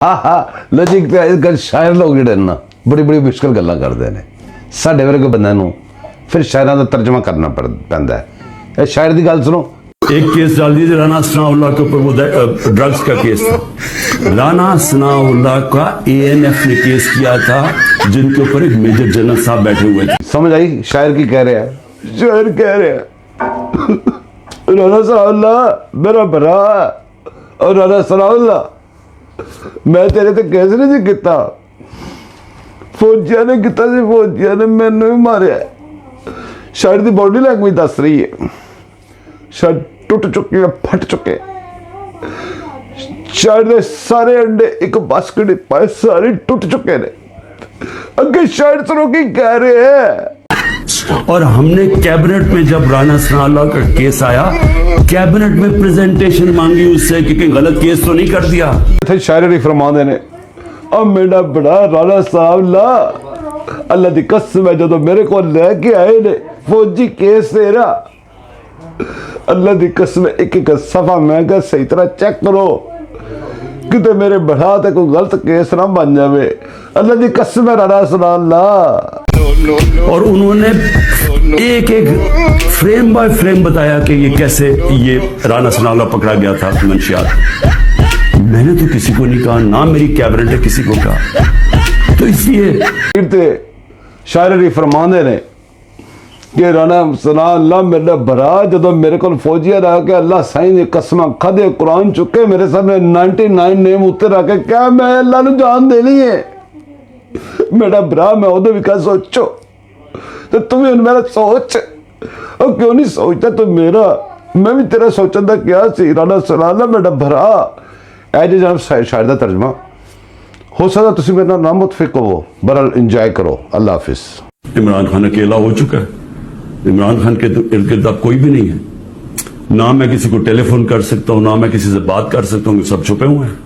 Logic तो शायर लोग जिहड़े ना बड़ी बड़ी मुश्किल गल्लां करते हैं। साडे वर्गे बंदे नूं फिर शायरां दा तर्जमा करना पैंदा है। शायर की गल सुनो। एक केस डाल दीजिए राना सनाउल्लाह के ऊपर, वो ड्रग्स का केस था। राना सनाउल्लाह का ANF ने केस किया था, जिनके ऊपर एक मेजर जनरल साहब बैठे हुए थे। समझ आई शायर की कह रहे हैं। शायर कह रहे हैं राना सनाउल्लाह मेरा भरा और राना सनाउल्लाह मैं तेरे ते केस नहीं किता, फौजिया ने किता सी, फौजिया ने मैनू भी मारिया। शायर की बॉडी लैंग्वेज दस रही है। शायर टुट चुके हैं, फट चुके। शायर दे सारे अंडे एक बास्केट पाए सारे टुट चुके ने। अगे शायर सुनो की कह रहे हैं। और हमने कैबिनेट में जब राना सनाउल्लाह का केस आया, कैबिनेट में प्रेजेंटेशन मांगी उससे कि कहीं गलत केस तो नहीं कर दिया। थे शायर फरमा देने अब मेरा बड़ा राना सनाउल्लाह अल्लाह की कसम है, जो मेरे को लेके आए ने फौजी केस तेरा, अल्लाह की कसम एक एक सफा मैं क्या सही तरह चेक करो किते मेरे बढ़ा ते कोई गलत केस ना बन जावे। अल्लाह की कसम है राना सनाउल्लाह। और उन्होंने एक एक फ्रेम बाय फ्रेम बताया कि ये कैसे ये राना सनाउल्लाह पकड़ा गया था मंशियात। मैंने तो किसी को नहीं कहा, ना मेरी कैबिनेट ने किसी को कहा। तो इसलिए शायर फरमाते ने कि राना सनाउल्लाह मेरा भरा जो मेरे को फौजिया रह के अल्लाह साईं ने कसम खादे कुरान चुके मेरे सामने 99 नेम उत्ते रख के क्या मैं अल्लाह नू जान देनी है। मेरा भरा मैं उदे भी क्या सोचो तो तुम भी मेरा सोच और क्यों नहीं सोचता तो मेरा मैं भी तेरा सोचन का क्या सी। राना सनाउल्लाह मेरा भरा एज जनाब शायर का तर्जमा हो सकता तुम मेरे नाम मुतफिक हो। बहरहाल इंजॉय करो। अल्लाह हाफिज। इमरान खान अकेला हो चुका है। इमरान खान के इर्द गिर्द अब कोई भी नहीं है। ना मैं किसी को टेलीफोन कर सकता हूँ, ना मैं किसी से बात कर सकता हूँ, सब छुपे हुए हैं।